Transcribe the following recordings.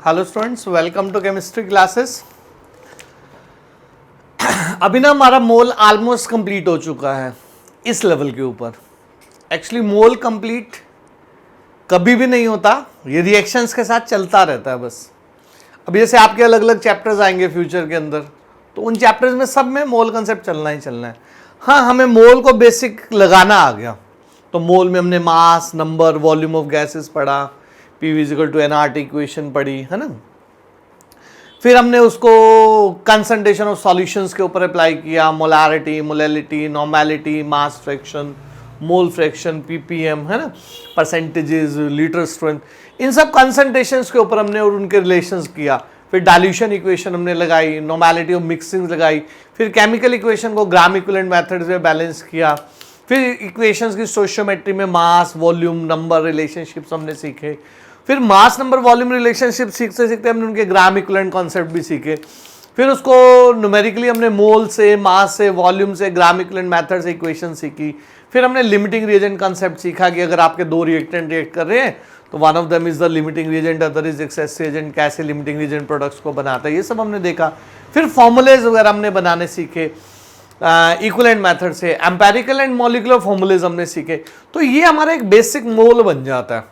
Hello students, welcome to chemistry classes. अभी ना हमारा मोल ऑलमोस्ट कंप्लीट हो चुका है इस लेवल के ऊपर। एक्चुअली मोल कंप्लीट कभी भी नहीं होता, ये रिएक्शंस के साथ चलता रहता है बस। अब जैसे आपके अलग अलग चैप्टर्स आएंगे फ्यूचर के अंदर, तो उन चैप्टर्स में सब में मोल कंसेप्ट चलना ही चलना है। हाँ, हमें मोल को बेसिक लगाना आ गया, तो मोल में हमने mass, number, volume of gases पढ़ा, P equal to NRT equation पढ़ी है ना। फिर हमने उसको कंसंट्रेशन ऑफ सॉल्यूशंस के ऊपर अप्लाई किया, molarity, molality, normality, mass fraction, mole fraction, ppm है ना, परसेंटेजेस, लीटर स्ट्रेंथ, इन सब कंसंट्रेशंस के ऊपर हमने और उनके रिलेशंस किया। फिर डाइल्यूशन इक्वेशन हमने लगाई, नॉर्मेलिटी ऑफ मिक्सिंग लगाई, फिर केमिकल इक्वेशन को ग्राम इक्विवेलेंट मेथड से बैलेंस किया, फिर इक्वेशंस की स्टोइचियोमेट्री में मास, वॉल्यूम, नंबर रिलेशनशिप्स हमने सीखे। फिर मास नंबर वॉल्यूम रिलेशनशिप सीखते सीखते हमने उनके ग्राम इक्विवेलेंट कॉन्सेप्ट भी सीखे। फिर उसको न्यूमेरिकली हमने मोल से, मास से, वॉल्यूम से, ग्राम इक्विवेलेंट मेथड से इक्वेशन सीखी। फिर हमने लिमिटिंग रिएजेंट कॉन्सेप्ट सीखा कि अगर आपके दो रिएक्टेंट रिएक्ट कर रहे हैं तो one of them is the limiting reagent, other is access reagent, कैसे लिमिटिंग रिएजेंट प्रोडक्ट्स को बनाता है, ये सब हमने देखा। फिर फॉर्मूलेज वगैरह हमने बनाने सीखे इक्विवेलेंट मेथड से, एम्पेरिकल एंड मॉलिक्यूलर फॉर्मूलेज हमने सीखे। तो ये हमारा एक बेसिक मोल बन जाता है।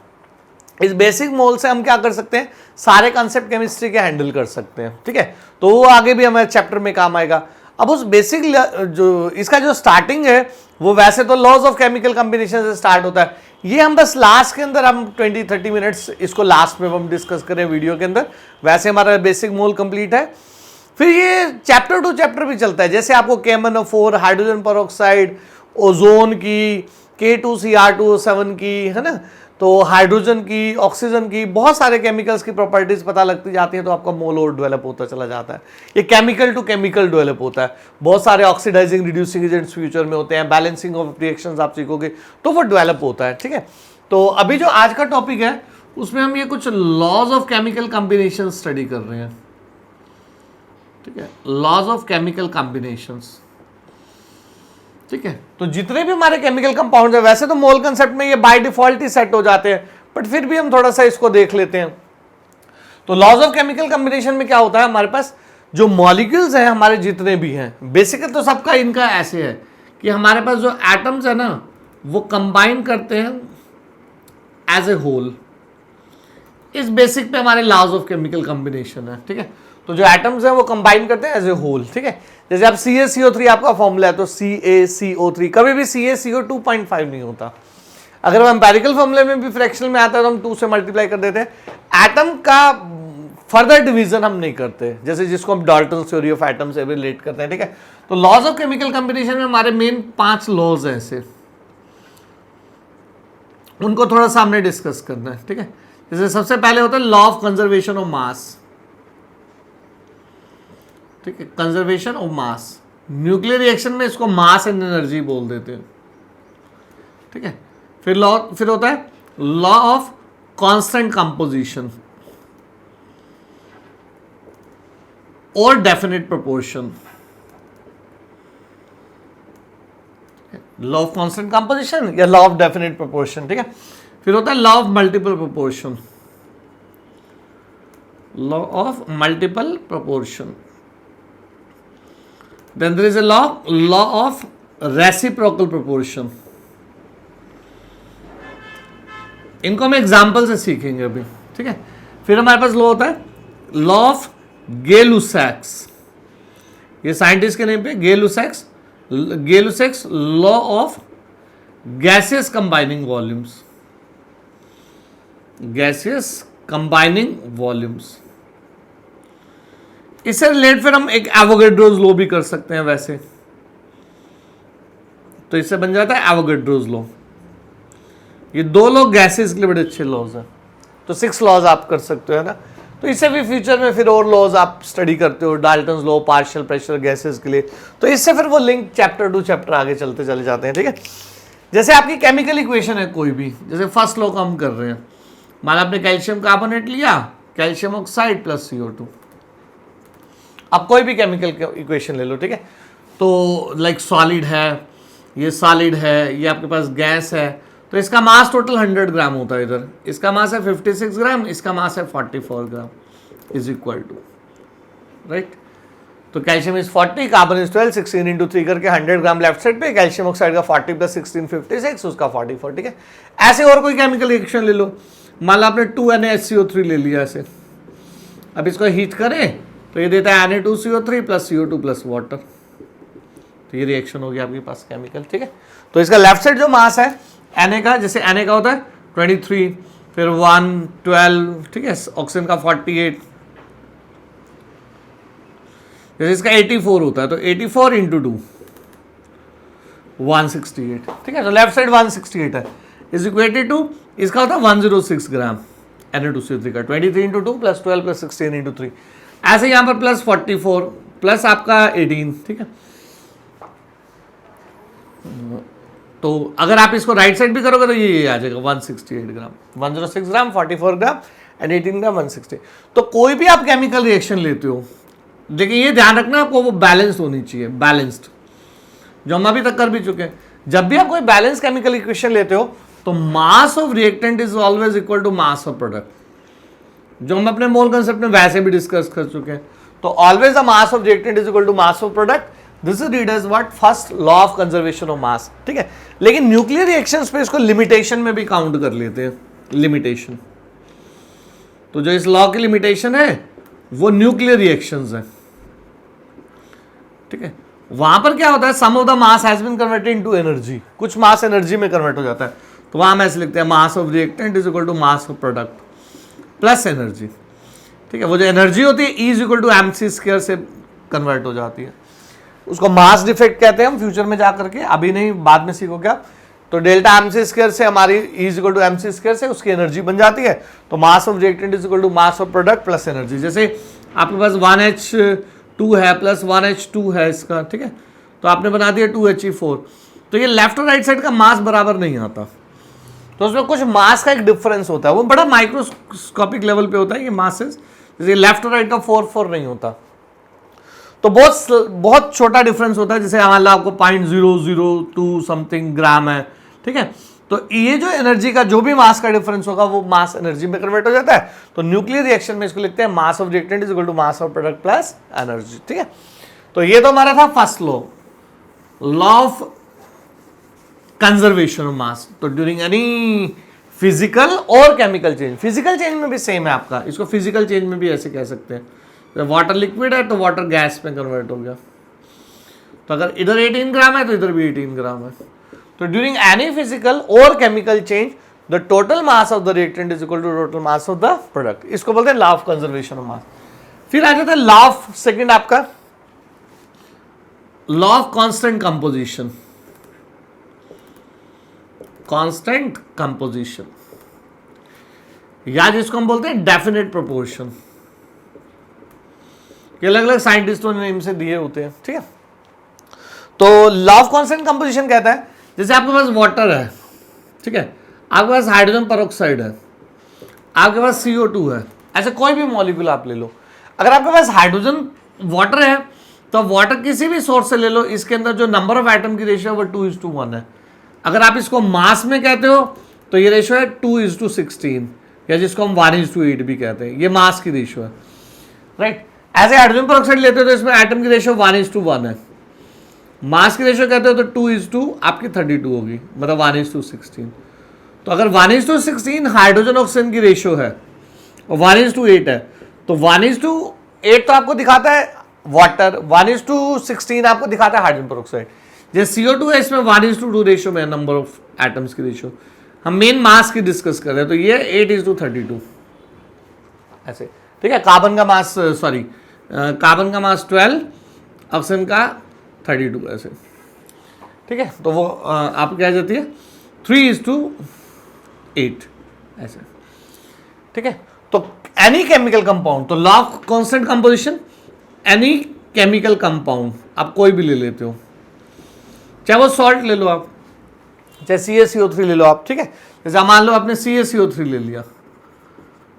इस बेसिक मोल से हम क्या कर सकते हैं, सारे कॉन्सेप्ट केमिस्ट्री के हैंडल कर सकते हैं। ठीक है, तो वो आगे भी हमारे चैप्टर में काम आएगा। अब उस बेसिक जो इसका जो स्टार्टिंग है वो वैसे तो लॉज ऑफ केमिकल कॉम्बिनेशन से स्टार्ट होता है। ये हम बस लास्ट के अंदर हम 20-30 मिनट्स इसको लास्ट में हम डिस्कस करें वीडियो के अंदर। वैसे हमारा बेसिक मोल कंप्लीट है। फिर ये चैप्टर टू चैप्टर भी चलता है, जैसे आपको KMnO4, हाइड्रोजन परऑक्साइड, ओजोन की, K2Cr2O7 की है ना, तो हाइड्रोजन की, ऑक्सीजन की, बहुत सारे केमिकल्स की प्रॉपर्टीज पता लगती जाती हैं, तो आपका मोल और डेवलप होता चला जाता है। ये केमिकल टू केमिकल डेवलप होता है। बहुत सारे ऑक्सीडाइजिंग रिड्यूसिंग एजेंट्स फ्यूचर में होते हैं, बैलेंसिंग ऑफ रिएक्शंस आप सीखोगे तो वो डेवलप होता है। ठीक है, तो अभी जो आज का टॉपिक है उसमें हम ये कुछ laws of chemical combination study कर रहे हैं। ठीक है, लॉज ऑफ केमिकल कॉम्बिनेशंस। ठीक है, तो जितने भी हमारे केमिकल कंपाउंड है, वैसे तो मोल कंसेप्ट में ये बाय डिफॉल्ट ही सेट हो जाते हैं, बट फिर भी हम थोड़ा सा इसको देख लेते हैं। तो लॉज ऑफ केमिकल कॉम्बिनेशन में क्या होता है, हमारे पास जो मॉलिक्यूल्स हैं हमारे जितने भी हैं, बेसिकली तो सबका इनका ऐसे है कि हमारे पास जो एटम्स है ना वो कंबाइन करते हैं एज ए होल। इस बेसिक पे हमारे लॉज ऑफ केमिकल कॉम्बिनेशन है। ठीक है, तो जो एटम्स हैं वो कंबाइन करते हैं एज ए होल। ठीक है, जैसे आप CaCO3 आपका फॉर्मूला है तो CaCO3, कभी भी CaCO 2.5 नहीं होता। अगर हम एम्पेरिकल फॉर्मूले में भी फ्रैक्शनल में आता है तो हम 2 से मल्टीप्लाई कर देते हैं। एटम का फर्दर डिवीजन हम नहीं करते, जैसे जिसको हम डाल्टन थ्योरी ऑफ एटम से रिलेट करते हैं। ठीक है, तो लॉज ऑफ केमिकल कॉम्बिनेशन में हमारे मेन 5 लॉज हैं ऐसे, उनको थोड़ा सा हमने डिस्कस करना है। ठीक है, जैसे सबसे पहले होता है law of conservation of mass. ठीक है, conservation of mass, nuclear reaction में इसको मास एंड एनर्जी बोल देते हैं। ठीक है, फिर होता है लॉ ऑफ कांस्टेंट कंपोजिशन और definite proportion. Law of constant composition या लॉ ऑफ डेफिनेट प्रोपोर्शन। ठीक है, फिर होता है law of multiple proportion, law of multiple proportion. Then there is a law of reciprocal proportion. इनको हम एग्जाम्पल से सीखेंगे अभी। ठीक है, फिर हमारे पास लॉ होता है लॉ ऑफ Gay-Lussac's। ये साइंटिस्ट के नेम पे Gay-Lussac's law of gaseous combining volumes, gaseous combining volumes. इससे रिलेटेड फिर हम एक एवोगैड्रोस लॉ भी कर सकते हैं वैसे, तो इससे बन जाता है एवोगैड्रोस लॉ। ये 2 लॉ गैसेस के लिए बड़े अच्छे लॉज हैं, तो 6 लॉज आप कर सकते हो ना। तो इससे भी फ्यूचर में फिर और लॉज आप स्टडी करते हो, Dalton's law partial pressure gases के लिए, तो इससे फिर वो लिंक चैप्टर टू चैप्टर आगे चलते चले जाते हैं। ठीक है, जैसे आपकी केमिकल इक्वेशन है कोई भी, जैसे फर्स्ट लॉ का हम कर रहे हैं, मान आपने कैल्शियम कार्बोनेट लिया, कैल्शियम ऑक्साइड प्लस CO2। आप कोई भी केमिकल इक्वेशन ले लो। ठीक है, तो लाइक सॉलिड है, ये सॉलिड है, ये आपके पास गैस है, तो इसका मास टोटल 100 ग्राम होता है। इधर इसका मास है 56 ग्राम, इसका मास है 44 gram. Is equal to, right. तो calcium is 40, carbon is 12, 16 into 3 करके 100 ग्राम लेफ्ट साइड पे, कैल्शियम ऑक्साइड का 40 प्लस 16 56, उसका 44, ठीक है। ऐसे और कोई केमिकल रिएक्शन ले लो, मान लो आपने 2NaHCO3 ले लिया ऐसे, अब इसको हीट करें तो ये देता है Na2CO3 plus CO2 plus water, तो ये रिएक्शन होगी आपके पास केमिकल, ठीक है। तो इसका लेफ्ट साइड जो मास है Na का, जैसे Na का होता है 23, फिर 1 12, ठीक है, ऑक्सीजन का 48, जैसे इसका 84 होता है तो 84 इंटू 2 168, ठीक है। तो लेफ्ट साइड 168 है, इज इक्वेटेड टू इसका होता है 106 ग्राम Na2CO3 का, 23 इंटू 2 प्लस 12 प्लस 16 इंटू 3, ऐसे यहाँ पर प्लस 44 प्लस आपका 18, ठीक है। तो अगर आप इसको राइट साइड भी करोगे तो ये आ जाएगा 168 ग्राम, 106 ग्राम, 44 ग्राम एंड 18 ग्राम 160। तो कोई भी आप केमिकल रिएक्शन लेते हो, देखिए ये ध्यान रखना आपको, वो बैलेंस्ड होनी चाहिए, बैलेंस्ड, जो हम अभी तक कर भी चुके हैं। जब भी आप कोई बैलेंस केमिकल इक्वेशन लेते हो तो mass of reactant is always equal to mass of product, जो हम अपने मोल कंसेप्ट में वैसे भी डिस्कस कर चुके हैं। तो always the mass of reactant is equal to mass of product, this is read as what, first law of conservation of mass, ठीक है। लेकिन न्यूक्लियर रिएक्शंस पे इसको लिमिटेशन में भी काउंट कर लेते हैं, लिमिटेशन। तो जो इस लॉ की लिमिटेशन है वो न्यूक्लियर रिएक्शंस है, ठीक है। वहां पर क्या होता है, some of the mass has been converted into energy, कुछ मास एनर्जी में कन्वर्ट हो जाता है, तो वहां हम ऐसे लिखते हैं mass of reactant is equal to mass of product plus energy, ठीक है। वो जो एनर्जी होती है E is equal to mc² से कन्वर्ट हो जाती है, उसको मास डिफेक्ट कहते हैं हम फ्यूचर में जाकर के, अभी नहीं बाद में सीखोगे आप। तो डेल्टा mc² से हमारी E is equal to mc² से उसकी एनर्जी बन जाती है, तो mass of reactant is equal to mass of product plus energy. जैसे आपके पास 1H2 है प्लस 1H2 है इसका, ठीक है, तो आपने बना दिया 2He4, तो ये लेफ्ट और राइट साइड का मास बराबर नहीं आता, तो उसमें कुछ मास का एक डिफरेंस होता है, वो बड़ा माइक्रोस्कोपिक लेवल पे होता है ये मासेस, जैसे लेफ्ट और राइट का 4 नहीं होता, तो बहुत छोटा डिफरेंस होता है, जैसे मान लो आपको 0.002 समथिंग ग्राम है, ठीक है। तो ये जो एनर्जी का जो भी मास का डिफरेंस होगा वो मास एनर्जी में कन्वर्ट हो जाता है। तो न्यूक्लियर रिएक्शन में इसको लिखते हैं mass of reactant is equal to mass of product plus energy, ठीक है। तो ये तो हमारा था first law of conservation of mass. तो ड्यूरिंग एनी फिजिकल और केमिकल चेंज, फिजिकल चेंज में भी सेम है आपका, इसको फिजिकल चेंज में भी ऐसे कह सकते हैं, तो वाटर लिक्विड है तो वाटर गैस में कन्वर्ट हो गया, तो अगर इधर 18 ग्राम है तो इधर भी 18 ग्राम है। तो ड्यूरिंग एनी फिजिकल और chemical change the total mass of the reactant is equal to total mass of the product, इसको बोलते हैं law of conservation of mass. फिर आ जाता है लॉ ऑफ सेकंड आपका law of constant composition, constant composition, या जिसको हम बोलते हैं डेफिनेट प्रोपोर्शन, ये अलग अलग साइंटिस्टों ने नेम से दिए होते हैं, ठीक है। तो लॉ ऑफ कांस्टेंट कंपोजिशन कहता है, जैसे आपके पास वाटर है, ठीक है, आपके पास हाइड्रोजन पेरोक्साइड है, आपके पास CO2 है, ऐसे कोई भी मॉलिक्यूल आप ले लो, अगर आपके पास हाइड्रोजन वाटर है तो वाटर किसी भी सोर्स से ले लो, इसके अंदर जो नंबर ऑफ एटम की रेशियो है वो 2:1 है। अगर आप इसको मास में कहते हो तो ये रेशियो है 2:16, या जिसको हम 1:8 भी कहते हैं, ये मास की रेशियो है, राइट। ऐसे हाइड्रोजन पेरोक्साइड लेते हो तो इसमें एटम की रेशियो 1:1 है, मास की रेशियो कहते हो तो 2:2 आपकी 32 होगी, मतलब 1:16। तो अगर 1:16 हाइड्रोजन ऑक्सीजन की रेशियो है और 1:8 है, तो 1:8 तो आपको दिखाता है वाटर, 1:16 आपको दिखाता है हाइड्रोजन पेरोक्साइड। जैसे CO2 है, इसमें 1:2 रेशियो में है नंबर ऑफ एटम्स की रेशियो, हम मेन मास की डिस्कस कर रहे हैं, तो ये 8:32 ऐसे, ठीक है। कार्बन का मास कार्बन का मास 12, ऑक्सीजन का 32 ऐसे, ठीक है। तो वो आप क्या जाती है 3:8 ऐसे, ठीक है। तो एनी केमिकल कंपाउंड, तो law of constant composition, any chemical compound आप कोई भी ले लेते हो, चाहे वो सॉल्ट ले लो आप, चाहे CaCO3 ले लो आप, ठीक है। जैसे मान लो आपने CaCO3 ले लिया,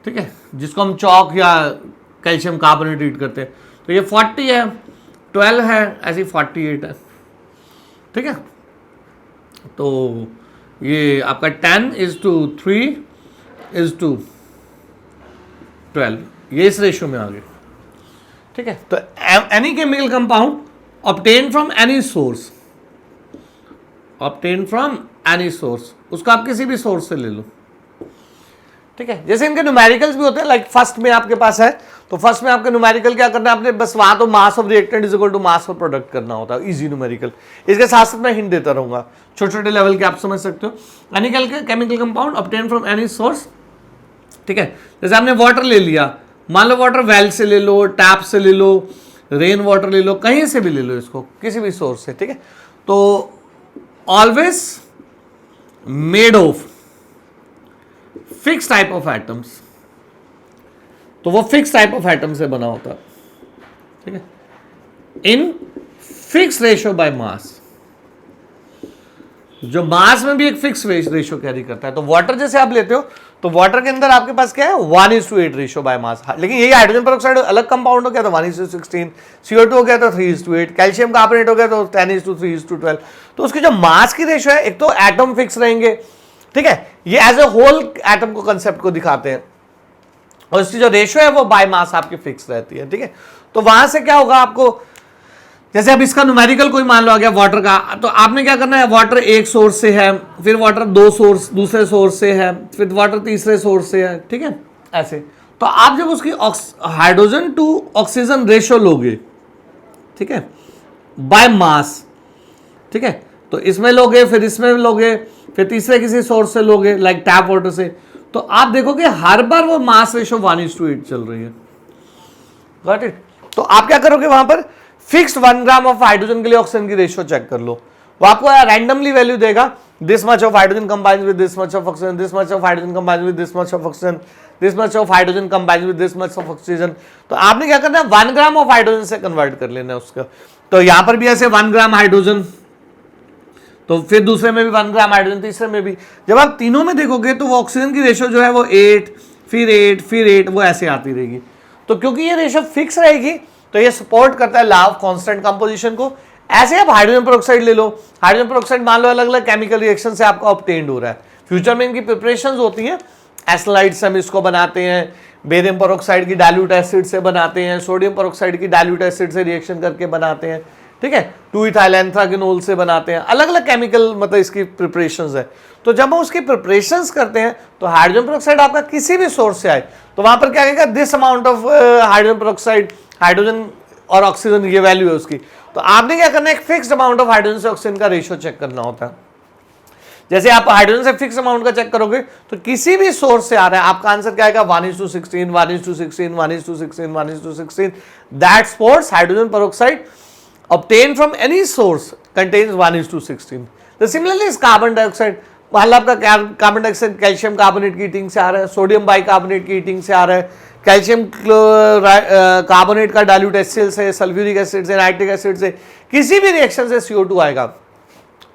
ठीक है, जिसको हम चौक या कैल्शियम कार्बोनेट ट्रीट करते हैं, तो ये 40 है, 12 है, ऐसी 48 है, ठीक है। तो ये आपका 10:3:12, ये इस रेशियो में आ गए, ठीक है। तो any chemical compound obtain from any source, obtain from any source, उसको आप किसी भी सोर्स से ले लो, ठीक है। जैसे इनके न्यूमेरिकल्स भी होते हैं, लाइक फर्स्ट में आपके पास है, तो फर्स्ट में आपके न्यूमेरिकल क्या करना है आपने, बस वहां तो mass of reactant is equal to mass of product करना होता है, इजी न्यूमेरिकल। इसके साथ साथ मैं हिंट देता रहूंगा, छोटे छोटे लेवल के आप समझ सकते हो। Any chemical compound obtain from any source, ठीक है। जैसे आपने वाटर ले लिया, मान लो वाटर वेल से ले लो, टैप से ले लो, रेन वाटर ले लो, कहीं से भी ले लो इसको, किसी भी सोर्स से, ठीक है। तो always made of fix type of atoms, तो वो फिक्स टाइप ऑफ एटम से बना होता है, ठीक है, इन फिक्स रेशियो बाय मास, जो मास में भी एक फिक्स रेशियो कैरी करता है। तो वाटर जैसे आप लेते हो, तो वाटर के अंदर आपके पास क्या है, 1:8 रेशियो बाय मास। लेकिन यही हाइड्रोजन पेरोक्साइड अलग कंपाउंड हो गया तो 1:16, CO2 हो गया तो 3:8, कैल्शियम कार्बोनेट हो गया तो 10:3:12। तो उसकी जो मास की रेशियो है, एक तो एटम फिक्स रहेंगे, ठीक है, ये एज ए होल एटम को कंसेप्ट को दिखाते हैं, और इसकी जो रेशियो है वो बाय मास आपकी फिक्स रहती है, ठीक है। तो वहां से क्या होगा आपको, जैसे अब इसका न्यूमेरिकल कोई मान लो आ गया वाटर का, तो आपने क्या करना है, वाटर एक सोर्स से है, फिर वाटर दूसरे सोर्स से है, फिर वाटर तीसरे सोर्स से है, ठीक है, ऐसे। तो आप जब उसकी हाइड्रोजन टू ऑक्सीजन रेशियो लोगे, ठीक है, बाय मास, ठीक है, तो इसमें लोगे, फिर इसमें लोगे, फिर तीसरे किसी सोर्स से लोगे, लाइक टैप वाटर से, तो आप देखोगे हर बार वो मास रेशियो 1:8 चल रही है, गॉट इट। तो आप क्या करोगे, वहां पर फिक्स्ड 1 ग्राम ऑफ हाइड्रोजन के लिए ऑक्सीजन की रेशियो चेक कर लो, वो आपको रैंडमली वैल्यू देगा, this much of hydrogen combines with this much of oxygen, this much of hydrogen combines with this much of oxygen, this much of hydrogen combines with this much of oxygen. तो आपने क्या करना है, 1 gram of hydrogen से convert कर लेना है उसका। तो यहां पर भी ऐसे 1 ग्राम हाइड्रोजन, तो फिर दूसरे में भी 1 ग्राम हाइड्रोजन, तीसरे में भी। जब आप तीनों में देखोगे तो वो ऑक्सीजन की रेशियो जो है वो 8, फिर 8, फिर 8, वो ऐसे आती रहेगी। तो क्योंकि ये रेशियो फिक्स रहेगी, तो ये सपोर्ट करता है लॉ ऑफ कांस्टेंट कंपोजिशन को। ऐसे आप हाइड्रोजन पेरोक्साइड ले लो, हाइड्रोजन पेरोक्साइड मान लो अलग अलग केमिकल रिएक्शन से आपका ऑब्टेन्ड हो रहा है, फ्यूचर में इनकी प्रिपरेशंस होती हैं, एस्लाइड से हम इसको बनाते हैं, बेरियम पेरोक्साइड की डाइल्यूट एसिड से बनाते हैं, सोडियम पेरोक्साइड की डाइल्यूट एसिड से रिएक्शन करके बनाते हैं, ठीक है, 2-इथाइलएंथ्राकिनोल से बनाते हैं, अलग अलग केमिकल मतलब इसकी प्रिपरेशंस है। तो जब हम उसकी प्रिपरेशंस करते हैं, तो हाइड्रोजन पेरोक्साइड आपका किसी भी सोर्स से आए, तो वहां पर क्या कहेगा, this amount of hydrogen peroxide, hydrogen और ऑक्सीजन ये वैल्यू है उसकी। तो आपने क्या करना है, एक फिक्स्ड अमाउंट ऑफ हाइड्रोजन से ऑक्सीजन का रेशियो चेक करना होता है। जैसे आप हाइड्रोजन से फिक्स अमाउंट का चेक करोगे, तो किसी भी सोर्स से आ रहा है, आपका आंसर क्या आएगा, 1:16, 1:16, 1:16, 1:16। That sports hydrogen peroxide obtained from any source contains 1:16. तो similarly इस कार्बन डाइऑक्साइड, मान लो आपका कार्बन डाइऑक्साइड कैल्शियम कार्बोनेट की हीटिंग से आ रहा है, सोडियम बाइकार्बोनेट की हीटिंग से आ रहा है, कैल्शियम कार्बोनेट का डाइल्यूट HCl से, सल्फ्यूरिक एसिड से, नाइट्रिक एसिड से, किसी भी रिएक्शन से CO2 आएगा।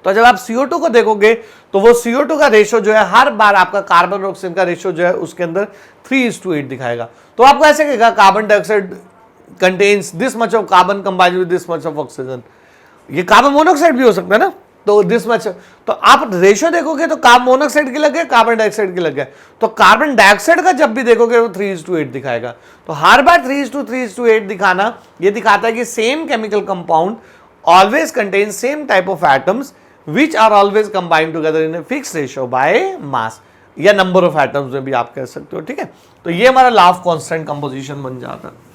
तो जब आप CO2 को देखोगे, तो वो CO2 का रेशियो जो है हर बार आपका कार्बन और ऑक्सीजन का रेशियो जो है उसके अंदर 3:8 दिखाएगा। तो आपको ऐसे कहेगा carbon dioxide contains this much of carbon combined with this much of oxygen। ये कार्बन मोनोऑक्साइड भी हो सकता है ना, तो this much। तो आप रेशियो देखोगे तो कार्बन मोनोऑक्साइड की लग गया, कार्बन डाइऑक्साइड की लग गया, तो कार्बन डाइऑक्साइड का जब भी देखोगे वो 3:8 दिखाएगा। तो हर बार 3:8 दिखाना ये दिखाता है कि same chemical compound always contain same type of atoms which are always combined together in a fix ratio by mass, या नंबर ऑफ एटम्स में भी आप कह सकते हो, ठीक है। तो ये हमारा लॉ ऑफ कांस्टेंट कंपोजिशन बन जाता है।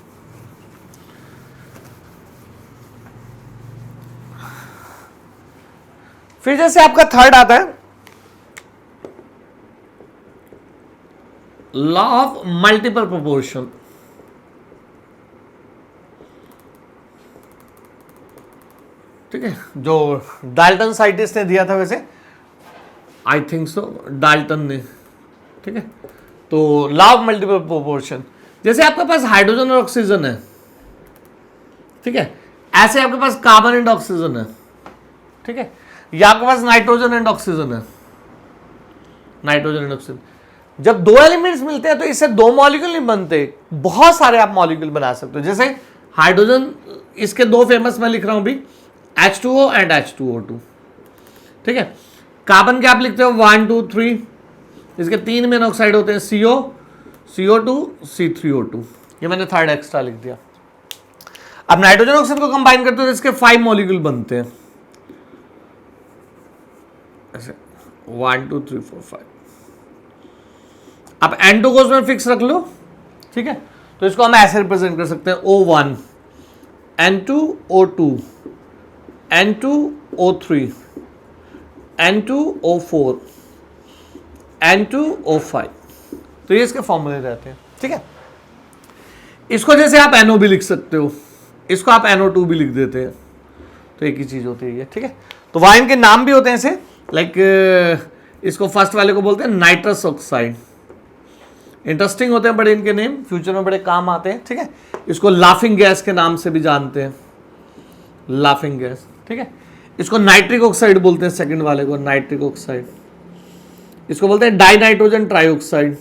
फिर जैसे आपका थर्ड आता है लॉ ऑफ मल्टीपल प्रोपोर्शन, ठीक है, जो डाल्टन साइंटिस्ट ने दिया था, वैसे आई थिंक सो डाल्टन ने, ठीक है। तो लॉ ऑफ मल्टीपल प्रोपोर्शन, जैसे आपके पास हाइड्रोजन और ऑक्सीजन है, ठीक है, ऐसे आपके पास कार्बन एंड ऑक्सीजन है, ठीक है, या आपके पास नाइट्रोजन एंड ऑक्सीजन है, नाइट्रोजन एंड ऑक्सीजन। जब दो एलिमेंट्स मिलते हैं तो इससे दो मॉलिक्यूल नहीं बनते, बहुत सारे आप मॉलिक्यूल बना सकते हो। जैसे हाइड्रोजन, इसके दो फेमस मैं लिख रहा हूं भी, H2O एंड H2O2, ठीक है। कार्बन के आप लिखते हो 1, 2, 3, इसके 3 मेन ऑक्साइड होते हैं, CO, CO2, C3O2, ये मैंने थर्ड एक्स्ट्रा लिख दिया। अब नाइट्रोजन ऑक्सीजन को कंबाइन करते हो तो इसके 5 मॉलिक्यूल बनते हैं ऐसे 1 2 3 4 5। अब N2 को उसमें फिक्स रख लो, ठीक है, तो इसको हम ऐसे रिप्रेजेंट कर सकते हैं O1 N2 O2 N2 O3 N2 O4 N2 O5। तो ये इसके फॉर्मूले रहते हैं, ठीक है। इसको जैसे आप NO भी लिख सकते हो, इसको आप NO2 भी लिख देते हैं, तो एक ही चीज होती है ये, ठीक है। तो वहां इनके नाम भी होते हैं ऐसे, लाइक इसको फर्स्ट वाले को बोलते हैं नाइट्रस ऑक्साइड। इंटरेस्टिंग होते हैं बड़े इनके नेम, फ्यूचर में बड़े काम आते हैं, ठीक है। इसको लाफिंग गैस के नाम से भी जानते हैं, लाफिंग गैस, ठीक है। इसको नाइट्रिक ऑक्साइड बोलते हैं, सेकंड वाले को नाइट्रिक ऑक्साइड। इसको बोलते हैं डाई नाइट्रोजन ट्राइऑक्साइड,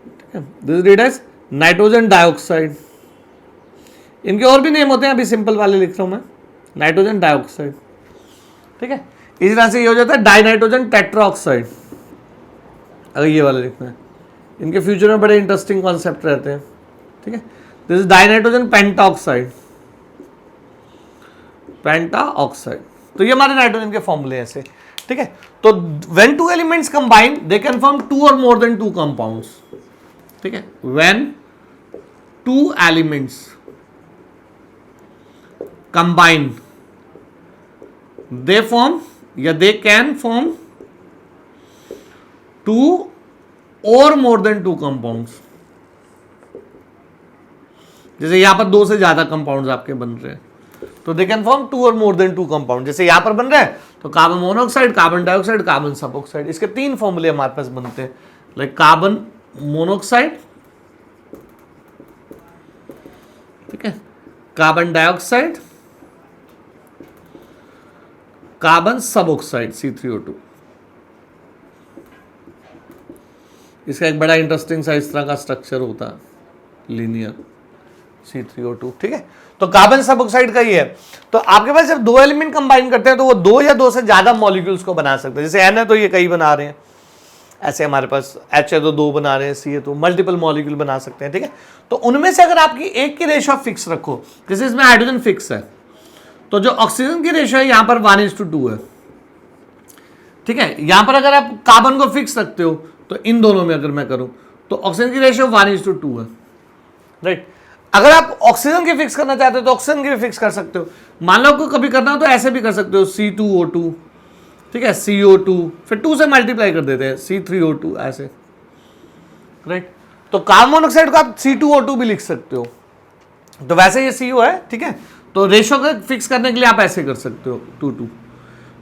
ठीक है। This read as nitrogen dioxide. इनके और भी नेम होते हैं, अभी सिंपल वाले लिख रहा हूं मैं, नाइट्रोजन डाइऑक्साइड, ठीक है। इसी तरह से ये हो जाता है डाई नाइट्रोजन टेट्राऑक्साइड, अगर ये वाले लिखना है। इनके फ्यूचर में बड़े इंटरेस्टिंग कॉन्सेप्ट रहते हैं, ठीक है। This is die nitrogen pentoxide, pentoxide. तो ये हमारे नाइट्रोजन के फॉर्मूले ऐसे, ठीक है। तो when two elements combine they can form 2 और मोर देन 2 कंपाउंड्स, ठीक है। When 2 elements combine they form या दे कैन फॉर्म 2 और मोर देन 2 कंपाउंड्स। जैसे यहां पर 2 से ज्यादा कंपाउंड्स आपके बन रहे हैं तो दे कैन फॉर्म 2 और मोर देन 2 कंपाउंड। जैसे यहां पर बन रहा है तो carbon monoxide, carbon dioxide, carbon suboxide, इसके 3 फॉर्मूले हमारे पास बनते हैं, लाइक कार्बन मोनोऑक्साइड, ठीक है, कार्बन डाइऑक्साइड, कार्बन सबऑक्साइड C3O2। इसका एक बड़ा इंटरेस्टिंग सा इस तरह का स्ट्रक्चर होता है, लीनियर C3O2, ठीक है। तो कार्बन सबऑक्साइड का ये है। तो आपके पास जब 2 एलिमेंट कंबाइन करते हैं तो वो 2 या 2 से ज्यादा मॉलिक्यूल्स को बना सकते हैं। जैसे N है तो ये कई बना रहे हैं, ऐसे हमारे पास H है तो 2 बना रहे हैं, C है तो मल्टीपल मॉलिक्यूल बना सकते हैं, ठीक है। तो उनमें से अगर आपकी एक की रेशो फिक्स रखो, जैसे इसमें हाइड्रोजन फिक्स है, तो जो ऑक्सीजन की रेशो है यहां पर 1:2 है, ठीक है। यहां पर अगर आप कार्बन को फिक्स रखते हो तो इन दोनों में अगर मैं करूं तो ऑक्सीजन की रेशियो 1:2 है, राइट। अगर आप ऑक्सीजन की फिक्स करना चाहते हो तो ऑक्सीजन की भी फिक्स कर सकते हो। मान लो आपको कभी करना हो तो ऐसे भी कर सकते हो, C2O2, ठीक है, CO2, फिर 2 से मल्टीप्लाई कर देते हैं C3O2 ऐसे, राइट। तो कार्बन मोनोऑक्साइड को आप C2O2 भी लिख सकते हो। तो वैसे ये CO है, ठीक है। तो रेशो को फिक्स करने के लिए आप ऐसे कर सकते हो 2:2।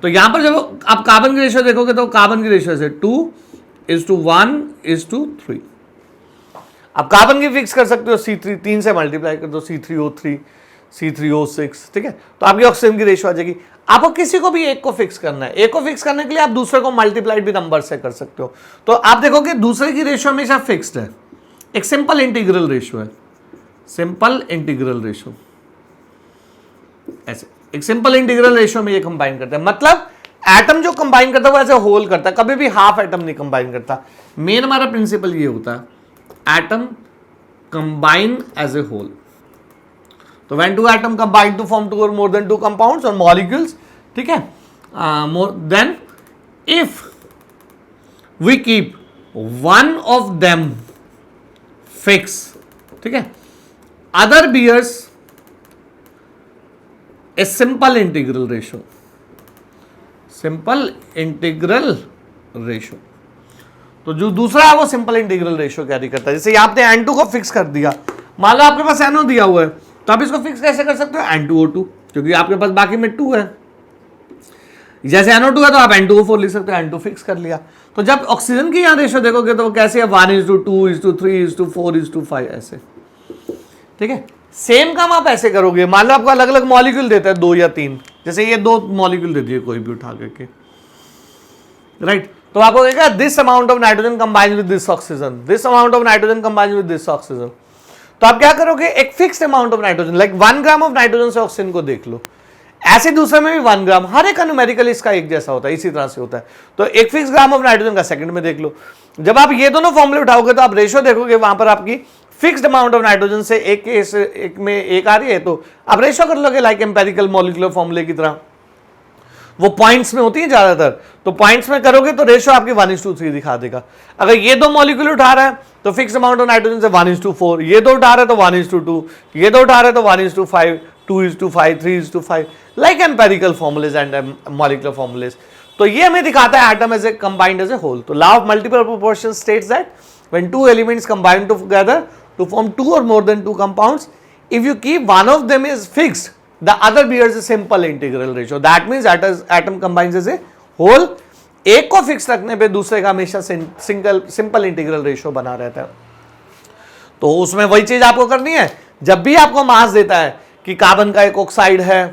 तो यहां पर जब आप कार्बन की रेशो देखोगे तो कार्बन की रेशो ऐसे 2:1:3। आप कार्बन की फिक्स कर सकते हो C3, 3 से मल्टीप्लाई कर दो C3O3, C3O6, ठीक है। तो आपकी ऑक्सीजन की रेशो आ जाएगी। आपको किसी को भी एक को फिक्स करना है, एक को फिक्स करने के लिए आप दूसरे को मल्टीप्लाइड भी नंबर से कर सकते हो। तो आप देखोगे दूसरे की रेशो हमेशा फिक्स्ड है, एक सिंपल इंटीग्रल रेशो है, सिंपल इंटीग्रल रेशो, ऐसे एक सिंपल इंटीग्रल रेशो में ये कंबाइन करता है। मतलब एटम जो कंबाइन करता है वो ऐसे होल करता है, कभी भी हाफ एटम नहीं कंबाइन करता। मेन हमारा प्रिंसिपल ये होता है, atom combine as a whole. तो when 2 atom combine to form 2 और मोर देन 2 कंपाउंड्स और मॉलिक्यूल्स, ठीक है, then if we keep one of them fix, ठीक है, other bears a simple integral ratio, simple integral ratio. तो जो दूसरा है वो सिंपल इंटीग्रल रेशो कैरी करता है। जैसे आपने N2 को फिक्स कर दिया, मान लो आपके पास NO दिया हुआ है तो आप इसको फिक्स कैसे कर सकते हो, N2O2, क्योंकि आपके पास बाकी में 2 है। जैसे NO2 है तो आप N2O4 लिख सकते हो, N2 फिक्स कर लिया। तो जब ऑक्सीजन की यहाँ रेशो देखोगे तो वो कैसे है, 1:2:3:4:5 ऐसे, ठीक है। सेम काम आप ऐसे करोगे, मान लो आपको अलग अलग मॉलिक्यूल देता है 2 या 3, जैसे ये 2 मॉलिक्यूल दे दिए कोई भी उठा करके, राइट। तो आपको कहेगा this amount of nitrogen combined with this oxygen, this amount of nitrogen combined with this oxygen. तो आप क्या करोगे, एक fixed amount of nitrogen, like 1 gram of nitrogen से ऑक्सीजन को देख लो, ऐसे दूसरे में भी 1 ग्राम, हर एक का न्यूमेरिकल इसका एक जैसा होता है, इसी तरह से होता है। तो एक फिक्स ग्राम ऑफ नाइट्रोजन का सेकंड में देख लो। जब आप ये दोनों फॉर्मूले उठाओगे तो आप रेशो देखोगे, वहां पर आपकी फिक्स्ड अमाउंट ऑफ नाइट्रोजन से एक में एक आ रही है, तो आप रेशो कर लोगे लाइक एम्पेरिकल मॉलिक्यूलर फॉर्मूले की तरह। वो पॉइंट्स में होती है ज्यादातर, तो पॉइंट्स में करोगे तो रेशो आपकी 1:3 दिखा देगा। अगर ये दो मॉलिक्यूल उठा रहा है तो फिक्स अमाउंट ऑफ नाइट्रोजन से 1:4, ये दो उठा रहे तो 1:2, ये दो उठा रहे तो 1:5, 2:5, 3:5, like empirical formulas and molecular formulas. तो ये हमें दिखाता है atom as a combined as a whole. तो law of multiple proportion states that when two elements combine together to form two or more than two compounds, if you keep one of them is fixed, the other bears a simple integral ratio. That means atom combines as a whole. एक को fix रखने पे दूसरे का हमेशा simple integral ratio बना रहता है। तो उसमें वही चीज आपको करनी है, जब भी आपको मास देता है कि कार्बन का एक ऑक्साइड है,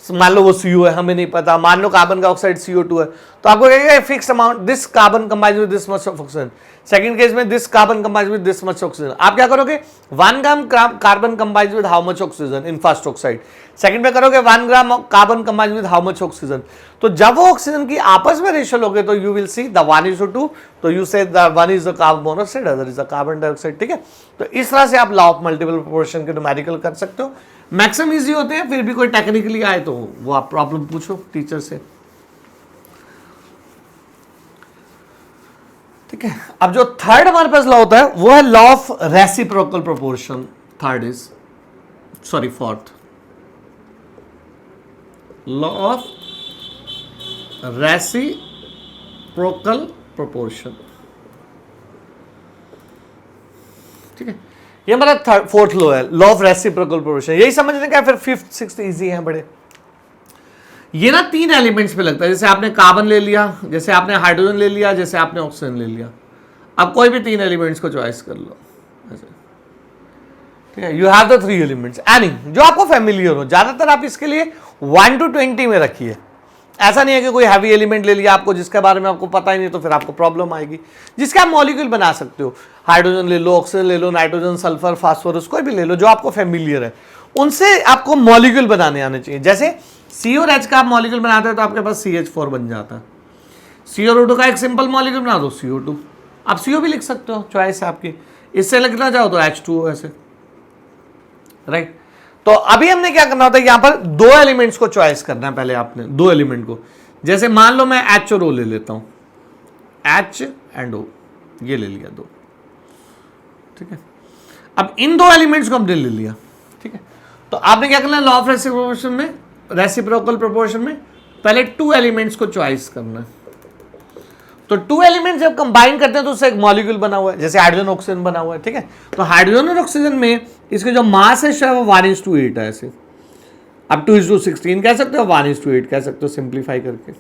मान लो वो CO है, हमें नहीं पता, मान लो कार्बन का ऑक्साइड CO2 है, तो आपको कहेगा fix amount this carbon combines with this much of oxygen. Second case में this carbon combines with this much oxygen. आप क्या करोगे, 1 gram carbon combines with how much oxygen in first oxide, second में करोगे 1 gram carbon combines with how much oxygen. तो जब वो oxygen की आपस में रेशियो लोगे तो यू विल सी द 1:2, तो यू से the 1 is the carbon monoxide, other is the carbon dioxide. ठीक है, तो इस तरह से आप लॉ ऑफ मल्टीपल प्रोपोर्शन के न्यूमेरिकल कर सकते हो। मैक्सिमम इजी होते हैं, फिर भी कोई टेक्निकली आए तो वो आप प्रॉब्लम पूछो टीचर से। ठीक है, अब जो थर्ड हमारे पास लॉ होता है वो है law of reciprocal proportion. Third is fourth law of reciprocal proportion. ठीक है, ये हमारा फोर्थ लॉ है, लॉ ऑफ रेसिप्रोकल प्रोपोर्शन। यही समझने का, फिर फिफ्थ सिक्स्थ इजी है बड़े। ये ना 3 एलिमेंट्स पे लगता है, जैसे आपने कार्बन ले लिया, जैसे आपने हाइड्रोजन ले लिया, जैसे आपने ऑक्सीजन ले लिया। अब कोई भी 3 एलिमेंट्स को चॉइस कर लो, ऐसे। ठीक है, you have the 3 elements any जो आपको फेमिलियर हो। ज्यादातर आप इसके लिए 1 to 20 में रखिए। ऐसा नहीं है कि कोई हैवी एलिमेंट ले लिया आपको जिसके बारे में आपको पता ही नहीं, तो फिर आपको प्रॉब्लम आएगी। जिसके आप मॉलिक्यूल बना सकते हो, हाइड्रोजन ले लो, ऑक्सीजन ले लो, नाइट्रोजन, सल्फर, फास्फोरस, कोई भी ले लो जो आपको फेमिलियर है, उनसे आपको मॉलिक्यूल बनाने आने चाहिए। जैसे C और H का आप मॉलिक्यूल बनाते हैं तो आपके पास CH4 बन जाता है। C और O2 का एक सिंपल मॉलिक्यूल बना दो, CO2। आप CO भी लिख सकते हो, चॉइस है आपकी। इससे लिखना चाहो तो H2O ऐसे, राइट। तो अभी हमने क्या करना होता है, यहां पर 2 एलिमेंट्स को चॉइस करना है पहले आपने, 2 एलिमेंट को। जैसे मान लो मैं H और O ले लेता हूं, H एंड O, ये ले लिया 2। ठीक है, अब इन 2 एलिमेंट्स को हमने ले लिया। ठीक है, तो आपने क्या करना है, लॉ ऑफ रेसिप्रोकल प्रोपोर्शन में पहले 2 एलिमेंट्स को चॉइस करना है। तो 2 एलिमेंट्स जब कंबाइन करते हैं तो उससे एक मॉलिक्यूल बना हुआ है, जैसे हाइड्रोजन ऑक्सीजन बना हुआ है। ठीक है, तो हाइड्रोजन और ऑक्सीजन में इसके जो मास है वो 1:8 है ऐसे। अब 2:16 कह सकते हो, 1:8 कह सकते हो सिंप्लीफाई करके।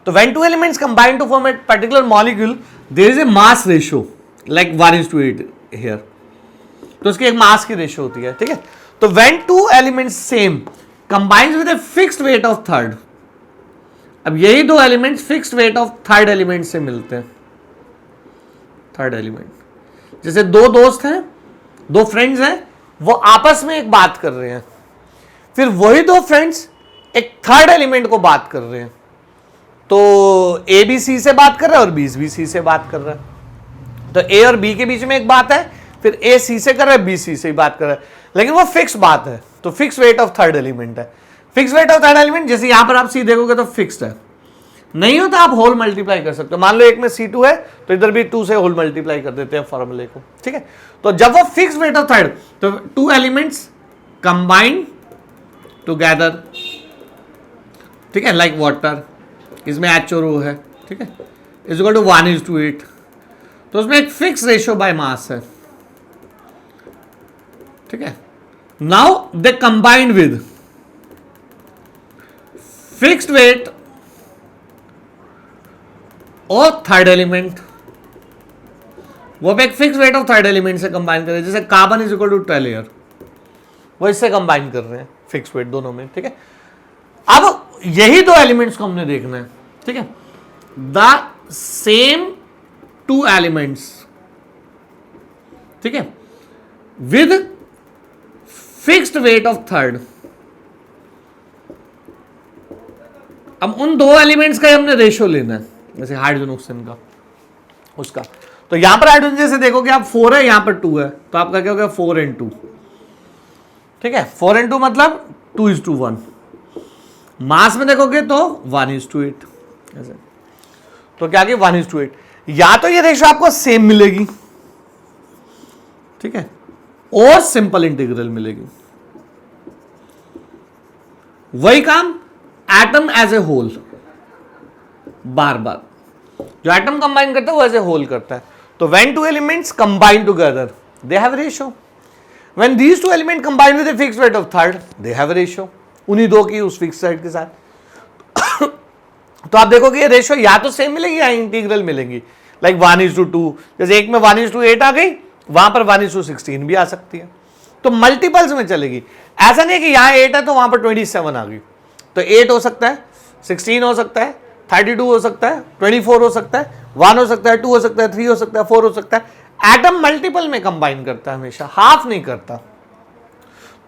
तो when 2 elements combine to form a particular molecule, there is a mass ratio like 1:8 here. तो उसकी एक मास की रेशियो होती है। ठीक है, तो when 2 elements same combines with a fixed wait of third, अब यही 2 elements fixed wait of third element से मिलते हैं। थर्ड एलिमेंट, जैसे 2 दोस्त हैं, 2 फ्रेंड्स हैं, वो आपस में एक बात कर रहे हैं, फिर वही 2 फ्रेंड्स एक थर्ड एलिमेंट को बात कर रहे हैं। तो A भी C से बात कर रहा है और B भी C से बात कर रहा है। तो A और B के बीच में एक बात है, फिर A C से कर रहा है, B C से बात कर रहा है, लेकिन वो फिक्स बात है। तो fix weight of third element है। Fix weight of third element, जैसे यहां पर आप C देखोगे तो फिक्स्ड है, नहीं होता आप होल मल्टीप्लाई कर सकते हो। मान लो एक में C2 है तो इधर भी 2 से होल मल्टीप्लाई कर देते हैं फॉर्मूले को। ठीक है, तो जब वो फिक्स वेट ऑफ थर्ड, तो 2 एलिमेंट्स कंबाइन टुगेदर। ठीक है, लाइक वाटर, इसमें H और O है। ठीक है, इज इक्वल टू 1:8। तो उसमें एक फिक्स रेशियो बाय मास है। ठीक है, now they combined with fixed weight और थर्ड एलिमेंट। वो एक fix weight of third element से कंबाइन कर रहे हैं, जैसे carbon is equal to 12 air, वो इससे कंबाइन कर रहे हैं फिक्स वेट दोनों में। ठीक है, अब यही 2 एलिमेंट्स को हमने देखना है। ठीक है, द सेम 2 एलिमेंट्स, ठीक है, with fixed wait of third. अब उन 2 एलिमेंट्स का हमने रेशियो लेना है, जैसे हाइड्रोजन ऑक्सीजन का। उसका। तो यहां पर हाइड्रोजन जैसे देखोगे आप 4 है, यहां पर 2 है, तो आपका क्या हो गया 4n2, ठीक है। 4n2 मतलब 2:1। मास में देखोगे तो 1:8 ऐसे। तो क्या कि 1:8, या तो ये रेशो आपको सेम मिलेगी, ठीक है, और सिंपल इंटीग्रल मिलेगी। वही काम एटम एज ए होल, बार बार जो एटम कंबाइन करता है वो एज ए होल करता है। तो when two elements combine together they have ratio, when these two element combine with a fixed wait of third they have ratio, उन्हीं दो की उस फिक्स वेट के साथ। तो आप देखोगे ये रेशो या तो सेम मिलेगी या इंटीग्रल मिलेगी, लाइक 1:2, जैसे एक में 1:8 आ गई, वहां पर 1:16 भी आ सकती है। तो मल्टीपल्स में चलेगी, ऐसा नहीं कि यहां 8 है तो वहां पर 27 आ गई। तो 8 हो सकता है, 16 हो सकता है, 32 हो सकता है, 24 हो सकता है, 1 हो सकता है, 2 हो सकता है, 3 हो सकता है, 4 हो सकता है। एटम मल्टीपल में कंबाइन करता है हमेशा, हाफ नहीं करता।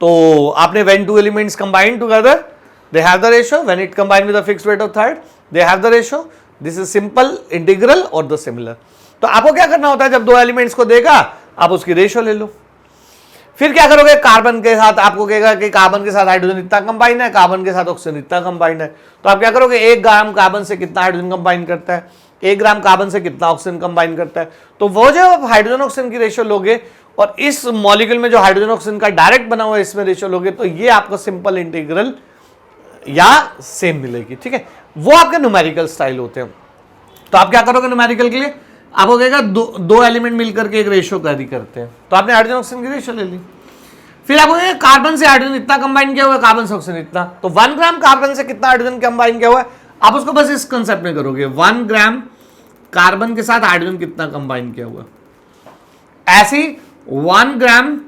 तो आपने when two elements combine together they have the ratio, when it combine with the fixed wait of third they have the ratio. This is simple, integral और द सिमिलर। तो आपको क्या करना होता है, जब दो एलिमेंट्स को देगा आप उसकी रेशियो ले लो। फिर क्या करोगे, कार्बन के साथ आपको कहेगा कि कार्बन के साथ हाइड्रोजन इतना कंबाइन है, कार्बन के साथ ऑक्सीजन इतना कंबाइन है। तो आप क्या करोगे, 1 ग्राम कार्बन से कितना हाइड्रोजन कंबाइन करता है, 1 ग्राम कार्बन से कितना ऑक्सीजन कंबाइन करता है। तो वो जो आप हाइड्रोजन ऑक्सीजन की रेशियो लोगे और इस मॉलिक्यूल में जो हाइड्रोजन ऑक्सीजन का डायरेक्ट बना हुआ है इसमें रेशियो लोगे, तो ये आपको सिंपल इंटीग्रल या सेम मिलेगी, ठीक है। वो आपके न्यूमेरिकल स्टाइल होते हैं। तो आप क्या करोगे न्यूमेरिकल के लिए, आपको कहेगा दो एलिमेंट मिलकर के एक रेशियो कैरी करते हैं, तो आपने हाइड्रोजन ऑक्सीजन की रेशियो ले ली। फिर आपको कहेगा कार्बन से हाइड्रोजन इतना कंबाइन किया हुआ है, कार्बन से ऑक्सीजन इतना, तो 1 ग्राम कार्बन से कितना हाइड्रोजन कंबाइन किया हुआ है, आप उसको बस इस कंसेप्ट में करोगे, 1 ग्राम कार्बन के साथ हाइड्रोजन कितना कंबाइन किया हुआ है। ऐसी 1 ग्राम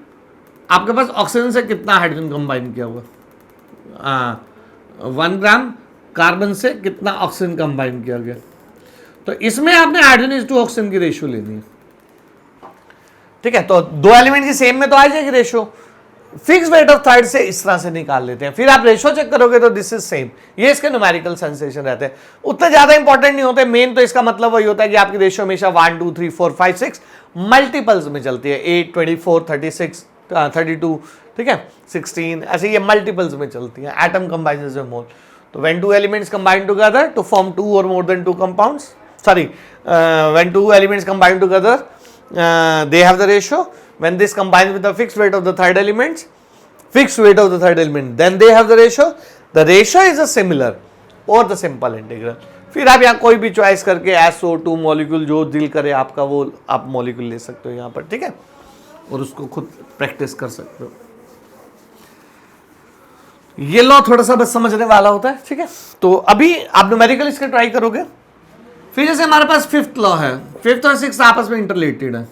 आपके पास ऑक्सीजन से कितना हाइड्रोजन कंबाइन किया हुआ, 1 ग्राम कार्बन से कितना ऑक्सीजन कंबाइन किया गया। तो इसमें आपने हाइड्रोजन टू ऑक्सीजन की रेशियो लेनी है, ठीक है। तो दो एलिमेंट की सेम में तो आ जाएगी ratio, fix weight of third से इस तरह से निकाल लेते हैं। फिर आप रेशियो चेक करोगे तो दिस इज सेम। ये इसके न्यूमेरिकल सेंसेशन रहते हैं, उतने ज्यादा इंपॉर्टेंट नहीं होते। मेन तो इसका मतलब वही होता है कि आपकी रेशियो हमेशा 1 2 3 4 5 6 मल्टीपल्स में चलती है, 8 24 36 32, ठीक है, 16, ऐसे ये मल्टीपल्स में चलती है। Atom combines with mole. तो when two elements combine together to form 2 और more than 2 compounds, sorry, when two elements combine together they have the ratio. When this combines with the fixed weight of the third element, then they have the ratio. The ratio is a similar or the simple integral. फिर आप यहाँ कोई भी choice करके SO2 molecule जो दिल करे आपका वो आप मॉलिक्यूल ले सकते हो यहाँ पर, ठीक है, और उसको खुद प्रैक्टिस कर सकते हो। ये लॉ थोड़ा सा बस समझने वाला होता है, ठीक है। तो अभी आप न्यूमेरिकल इसके ट्राई करोगे। फिर जैसे हमारे पास 5th लॉ है, 5th और 6th आपस में इंटरलेटेड है।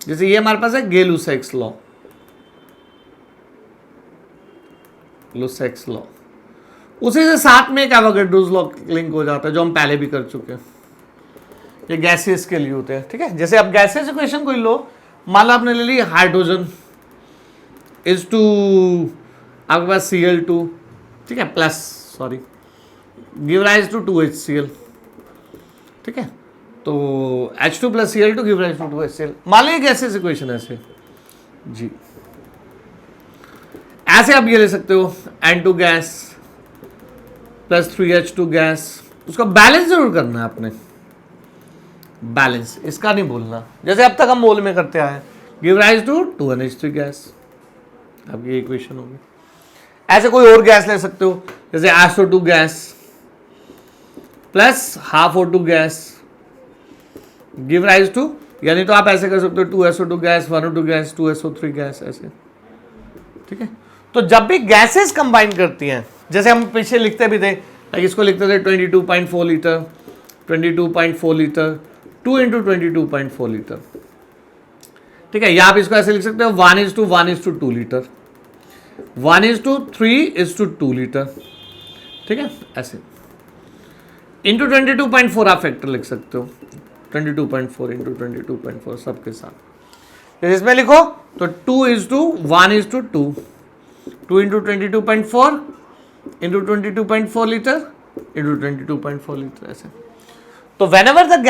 जैसे ये हमारे पास है गे-लुसैक्स लॉ, लुसैक्स लॉ, उसी से साथ में एक एवोगाड्रोस लॉ लिंक हो जाता है जो हम पहले भी कर चुके हैं। ये गैसेस के लिए होते हैं, ठीक है। जैसे अब गैसेस इक्वेशन कोई लो, मान लो आपने ले ली हाइड्रोजन इज टू आपके पास Cl2, ठीक है, plus sorry give rise to 2HCl, ठीक है। तो H2 plus Cl2 give rise to 2HCl। मान लीजिए गैसेस इक्वेशन ऐसे जी, ऐसे आप ये ले सकते हो N2 gas plus 3H2 gas. उसका बैलेंस जरूर करना है आपने, बैलेंस इसका नहीं भूलना, जैसे अब तक हम मोल में करते आए, give rise to 2NH3 gas, आपकी इक्वेशन होगी। ऐसे कोई और गैस ले सकते हो, जैसे SO2 gas plus half O2 gas give rise to, यानी तो आप ऐसे कर सकते हो 2SO2 gas, 1O2 gas, 2SO3 gas, ऐसे, ठीक है। तो जब भी गैसेस कंबाइन करती हैं, जैसे हम पीछे लिखते भी थे, इसको लिखते थे 22.4 लीटर, 22.4 लीटर, 2 × 22.4 लीटर, ठीक है। या आप इसको ऐसे लिख सकते हो 1:1:2 लीटर, 1:3:2 लीटर, ठीक है, ऐसे इंटू 22.4 आप फैक्टर लिख सकते हो, 22.4 × 22.4 सबके साथ। इसमें लिखो तो 2:1:2, 2 × 22.4 × 22.4 लीटर × 22.4 लीटर, ऐसे। तो whenever the